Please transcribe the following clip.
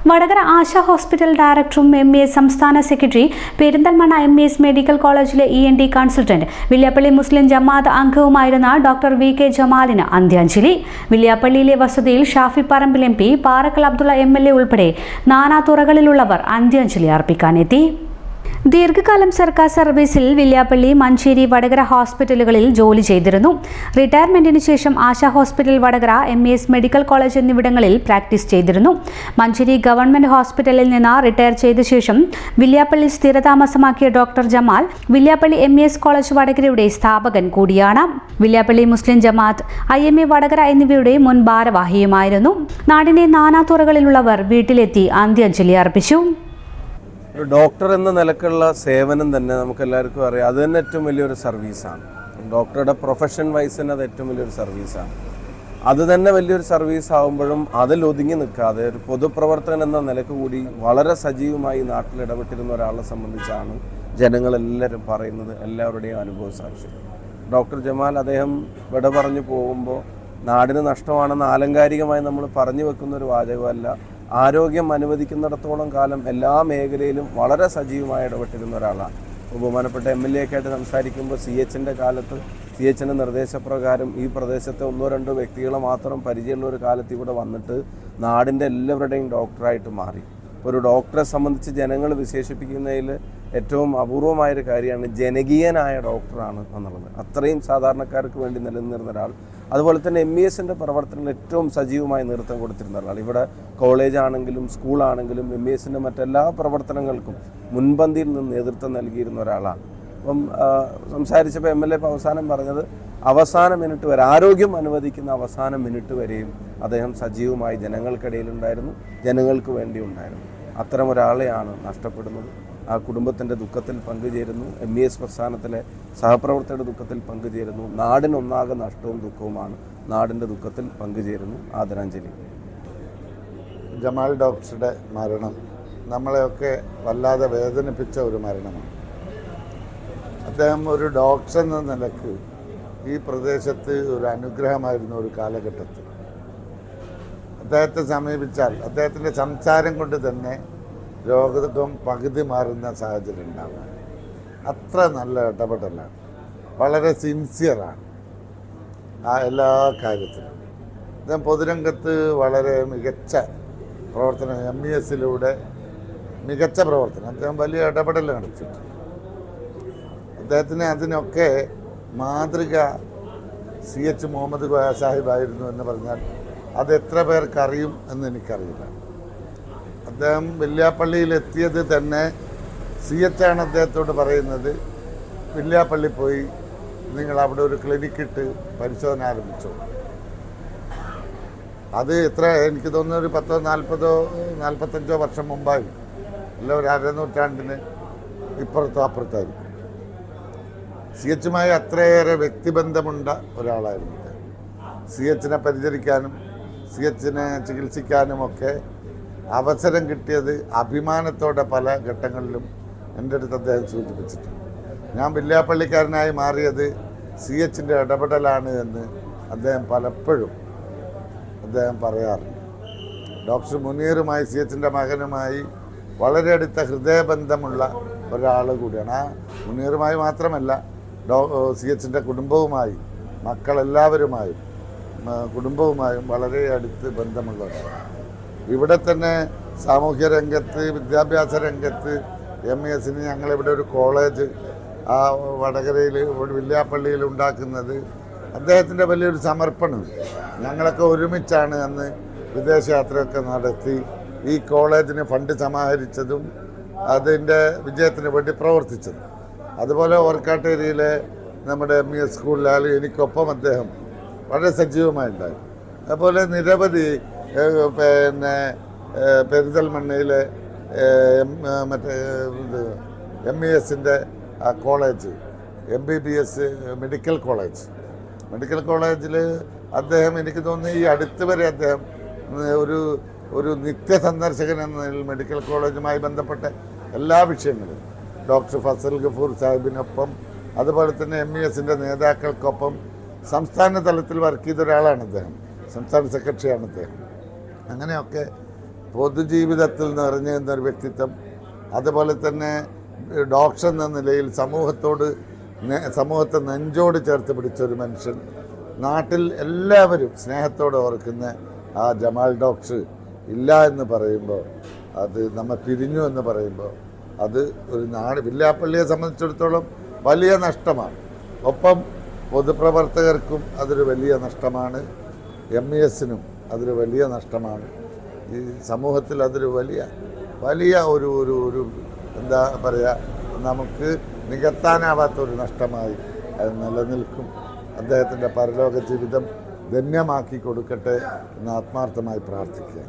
വടകര ആശ hospital ഡയറക്ടറും MAS സംസ്ഥാന secretary, Perinthalmanna MAS medical കോളേജിലെ ENT കൺസൾട്ടന്റ്, വില്യാപ്പള്ളി മുസ്ലിം ജമാഅത്ത് അംഗവുമായിരുന്ന ഡോക്ടർ VK ജമാലിന് അന്ത്യാഞ്ജലി. വില്യാപ്പള്ളിയിലെ വസതിയിൽ ഷാഫി പറമ്പിൽ MP, പാറക്കൽ അബ്ദുള്ള MLA ഉൾപ്പെടെ നാനാതുറകളിലുള്ളവർ അന്ത്യാഞ്ജലി അർപ്പിക്കാനെത്തി. ദീർഘകാലം സർക്കാർ സർവീസിൽ വില്യാപ്പള്ളി, മഞ്ചേരി, വടകര ഹോസ്പിറ്റലുകളിൽ ജോലി ചെയ്തിരുന്നു. റിട്ടയർമെന്റിന് ശേഷം Asha hospital, Vadakara, MAS medical college എന്നിവിടങ്ങളിൽ പ്രാക്ടീസ് ചെയ്തിരുന്നു. മഞ്ചേരി ഗവൺമെന്റ് ഹോസ്പിറ്റലിൽ നിന്ന് റിട്ടയർ ചെയ്ത ശേഷം വില്യാപ്പള്ളി സ്ഥിരതാമസമാക്കിയ doctor Jamal Villiappally MAS college വടകരയുടെ സ്ഥാപകൻ കൂടിയാണ്. വില്യാപ്പള്ളി മുസ്ലിം ജമാഅത്ത്, IMA വടകര എന്നിവയുടെ മുൻ ഭാരവാഹിയുമായിരുന്നു. നാടിന്റെ നാനാതുറകളിലുള്ളവർ വീട്ടിലെത്തി അന്ത്യാഞ്ജലി അർപ്പിച്ചു. ഒരു ഡോക്ടർ എന്ന നിലക്കുള്ള സേവനം തന്നെ നമുക്കെല്ലാവർക്കും അറിയാം, അത് തന്നെ ഏറ്റവും വലിയൊരു സർവീസാണ്. ഡോക്ടറുടെ പ്രൊഫഷൻ വൈസ് തന്നെ അത് ഏറ്റവും വലിയൊരു സർവീസാണ്. അത് തന്നെ വലിയൊരു സർവീസ് ആകുമ്പോഴും അതിൽ ഒതുങ്ങി നിൽക്കാതെ ഒരു പൊതുപ്രവർത്തകൻ എന്ന നിലക്ക് കൂടി വളരെ സജീവമായി നാട്ടിൽ ഇടപെട്ടിരുന്ന ഒരാളെ സംബന്ധിച്ചാണ് ജനങ്ങളെല്ലാവരും പറയുന്നത്, എല്ലാവരുടെയും അനുഭവ സാക്ഷി. ഡോക്ടർ ജമാൽ അദ്ദേഹം വിട പറഞ്ഞു പോകുമ്പോൾ നാടിന് നഷ്ടമാണെന്ന് ആലങ്കാരികമായി നമ്മൾ പറഞ്ഞു വെക്കുന്ന ഒരു വാചകമല്ല. ആരോഗ്യം അനുവദിക്കുന്നിടത്തോളം കാലം എല്ലാ മേഖലയിലും വളരെ സജീവമായി ഇടപെട്ടിരുന്ന ഒരാളാണ്. ബഹുമാനപ്പെട്ട MLA ഒക്കെ ആയിട്ട് സംസാരിക്കുമ്പോൾ CHൻ്റെ കാലത്ത് CHൻ്റെ നിർദ്ദേശപ്രകാരം ഈ പ്രദേശത്തെ 1-2 വ്യക്തികളെ മാത്രം പരിചയമുള്ള ഒരു കാലത്ത് ഇവിടെ വന്നിട്ട് നാടിൻ്റെ എല്ലാവരുടെയും ഡോക്ടറായിട്ട് മാറി. ഒരു ഡോക്ടറെ സംബന്ധിച്ച് ജനങ്ങൾ വിശേഷിപ്പിക്കുന്നതിൽ ഏറ്റവും അപൂർവമായൊരു കാര്യമാണ് ജനകീയനായ ഡോക്ടറാണ് എന്നുള്ളത്. അത്രയും സാധാരണക്കാർക്ക് വേണ്ടി നിലനിന്നിരുന്ന ഒരാൾ. അതുപോലെ തന്നെ MASൻ്റെ പ്രവർത്തനങ്ങൾ ഏറ്റവും സജീവമായി നേതൃത്വം കൊടുത്തിരുന്ന ഒരാൾ. ഇവിടെ കോളേജാണെങ്കിലും സ്കൂളാണെങ്കിലും MASൻ്റെ മറ്റെല്ലാ പ്രവർത്തനങ്ങൾക്കും മുൻപന്തിയിൽ നിന്ന് നേതൃത്വം നൽകിയിരുന്ന ഒരാളാണ്. അപ്പം സംസാരിച്ചപ്പോൾ MLA അവസാനം പറഞ്ഞത് അവസാന മിനിറ്റ് വരെ, ആരോഗ്യം അനുവദിക്കുന്ന അവസാന മിനിറ്റ് വരെയും അദ്ദേഹം സജീവമായി ജനങ്ങൾക്കിടയിലുണ്ടായിരുന്നു, ജനങ്ങൾക്ക് വേണ്ടി ഉണ്ടായിരുന്നു. അത്തരം ഒരാളെയാണ് നഷ്ടപ്പെടുന്നത്. ആ കുടുംബത്തിൻ്റെ ദുഃഖത്തിൽ പങ്കുചേരുന്നു. MAS പ്രസ്ഥാനത്തിലെ സഹപ്രവർത്തകരുടെ ദുഃഖത്തിൽ പങ്കുചേരുന്നു. നാടിനൊന്നാകെ നഷ്ടവും ദുഃഖവുമാണ്. നാടിൻ്റെ ദുഃഖത്തിൽ പങ്കുചേരുന്നു. ആദരാഞ്ജലി. ജമാൽ ഡോക്ടറുടെ മരണം നമ്മളെയൊക്കെ വല്ലാതെ വേദനിപ്പിച്ച ഒരു മരണമാണ്. അദ്ദേഹം ഒരു ഡോക്ടർ എന്ന നിലക്ക് ഈ പ്രദേശത്ത് ഒരു അനുഗ്രഹമായിരുന്നു. ഒരു കാലഘട്ടത്തിൽ അദ്ദേഹത്തെ സമീപിച്ചാൽ അദ്ദേഹത്തിൻ്റെ സംസാരം കൊണ്ട് തന്നെ രോഗം പകുതി മാറുന്ന സാഹചര്യം ഉണ്ടാകും. അത്ര നല്ല ഇടപെടലാണ്. വളരെ സിൻസിയറാണ് ആ എല്ലാ കാര്യത്തിലും. അദ്ദേഹം പൊതുരംഗത്ത് വളരെ മികച്ച പ്രവർത്തനം, MASലൂടെ മികച്ച പ്രവർത്തനം, അദ്ദേഹം വലിയ ഇടപെടൽ നടത്തിയിട്ടുണ്ട്. അദ്ദേഹത്തിന് അതിനൊക്കെ മാതൃക CH മുഹമ്മദ് കോയ സാഹിബായിരുന്നു എന്ന് പറഞ്ഞാൽ അത് എത്ര പേർക്കറിയും എന്ന് എനിക്കറിയില്ല. അദ്ദേഹം വില്യാപ്പള്ളിയിലെത്തിയത് തന്നെ CH ആണ് അദ്ദേഹത്തോട് പറയുന്നത്, വില്യാപ്പള്ളി പോയി നിങ്ങൾ അവിടെ ഒരു ക്ലിനിക്കിട്ട് പരിശോധന ആരംഭിച്ചു. അത് എത്ര, എനിക്ക് തോന്നുന്നു ഒരു 40-45 വർഷം മുമ്പായി, അല്ല ഒരു അരനൂറ്റാണ്ടിന് ഇപ്പുറത്തോ അപ്പുറത്തായിരിക്കും. CHമായി അത്രയേറെ വ്യക്തിബന്ധമുണ്ട ഒരാളായിരുന്നു. CHനെ പരിചരിക്കാനും CHനെ ചികിത്സിക്കാനുമൊക്കെ അവസരം കിട്ടിയത് അഭിമാനത്തോടെ പല ഘട്ടങ്ങളിലും എൻ്റെ അടുത്ത് അദ്ദേഹം സൂചിപ്പിച്ചിട്ടുണ്ട്. ഞാൻ വില്യാപ്പള്ളിക്കാരനായി മാറിയത് CHൻ്റെ ഇടപെടലാണ് എന്ന് അദ്ദേഹം പലപ്പോഴും പറയാറുണ്ട്. ഡോക്ടർ മുനീറുമായി, CHൻ്റെ മകനുമായി വളരെ അടുത്ത ഹൃദയബന്ധമുള്ള ഒരാൾ കൂടിയാണ്. ആ മുനീറുമായി മാത്രമല്ല, CHൻ്റെ കുടുംബവുമായി, മക്കളെല്ലാവരുമായും കുടുംബവുമായും വളരെ അടുത്ത് ബന്ധമുള്ളവരാണ്. ഇവിടെ തന്നെ സാമൂഹ്യ രംഗത്ത്, വിദ്യാഭ്യാസ രംഗത്ത് MASന് ഞങ്ങളിവിടെ ഒരു കോളേജ് ആ വടകരയിൽ വില്യാപ്പള്ളിയിൽ ഉണ്ടാക്കുന്നത് അദ്ദേഹത്തിൻ്റെ വലിയൊരു സമർപ്പണം. ഞങ്ങളൊക്കെ ഒരുമിച്ചാണ് അന്ന് വിദേശയാത്രയൊക്കെ നടത്തി ഈ കോളേജിന് ഫണ്ട് സമാഹരിച്ചതും അതിൻ്റെ വിജയത്തിന് വേണ്ടി പ്രവർത്തിച്ചതും. അതുപോലെ ഓർക്കാട്ടേരിയിലെ നമ്മുടെ MAS സ്കൂളിലായാലും എനിക്കൊപ്പം അദ്ദേഹം വളരെ സജീവമായിട്ടുണ്ടായി. അതുപോലെ നിരവധി പെരിന്തൽമണ്ണയിലെ മറ്റേ MASൻ്റെ കോളേജ്, MBBS മെഡിക്കൽ കോളേജിൽ അദ്ദേഹം, എനിക്ക് തോന്നുന്നു ഈ അടുത്ത് വരെ അദ്ദേഹം ഒരു നിത്യ സന്ദർശകൻ എന്ന നിലയിൽ മെഡിക്കൽ കോളേജുമായി ബന്ധപ്പെട്ട എല്ലാ വിഷയങ്ങളും ഡോക്ടർ ഫസൽ ഗഫൂർ സാഹിബിനൊപ്പം, അതുപോലെ തന്നെ MASൻ്റെ നേതാക്കൾക്കൊപ്പം സംസ്ഥാന തലത്തിൽ വർക്ക് ചെയ്ത ഒരാളാണ് അദ്ദേഹം. സംസ്ഥാന സെക്രട്ടറിയാണ് അദ്ദേഹം. അങ്ങനെയൊക്കെ പൊതുജീവിതത്തിൽ നിറഞ്ഞു നിന്നൊരു വ്യക്തിത്വം, അതുപോലെ തന്നെ ഡോക്ടർ എന്ന നിലയിൽ സമൂഹത്തെ നെഞ്ചോട് ചേർത്ത് പിടിച്ചൊരു മനുഷ്യൻ, നാട്ടിൽ എല്ലാവരും സ്നേഹത്തോടെ ഓർക്കുന്ന ആ ജമാൽ ഡോക്ടർ ഇല്ല എന്ന് പറയുമ്പോൾ, അത് നമ്മെ പിരിഞ്ഞു എന്ന് പറയുമ്പോൾ, അത് ഒരു വില്യാപ്പള്ളിയെ സംബന്ധിച്ചിടത്തോളം വലിയ നഷ്ടമാണ്. ഒപ്പം പൊതുപ്രവർത്തകർക്കും അതൊരു വലിയ നഷ്ടമാണ്, MESനും അതൊരു വലിയ നഷ്ടമാണ്. ഈ സമൂഹത്തിൽ അതൊരു വലിയ ഒരു എന്താ പറയുക, നമുക്ക് നികത്താനാവാത്തൊരു നഷ്ടമായി അത് നിലനിൽക്കും. അദ്ദേഹത്തിൻ്റെ പരലോക ജീവിതം ധന്യമാക്കി കൊടുക്കട്ടെ എന്ന് ആത്മാർത്ഥമായി പ്രാർത്ഥിക്കുക.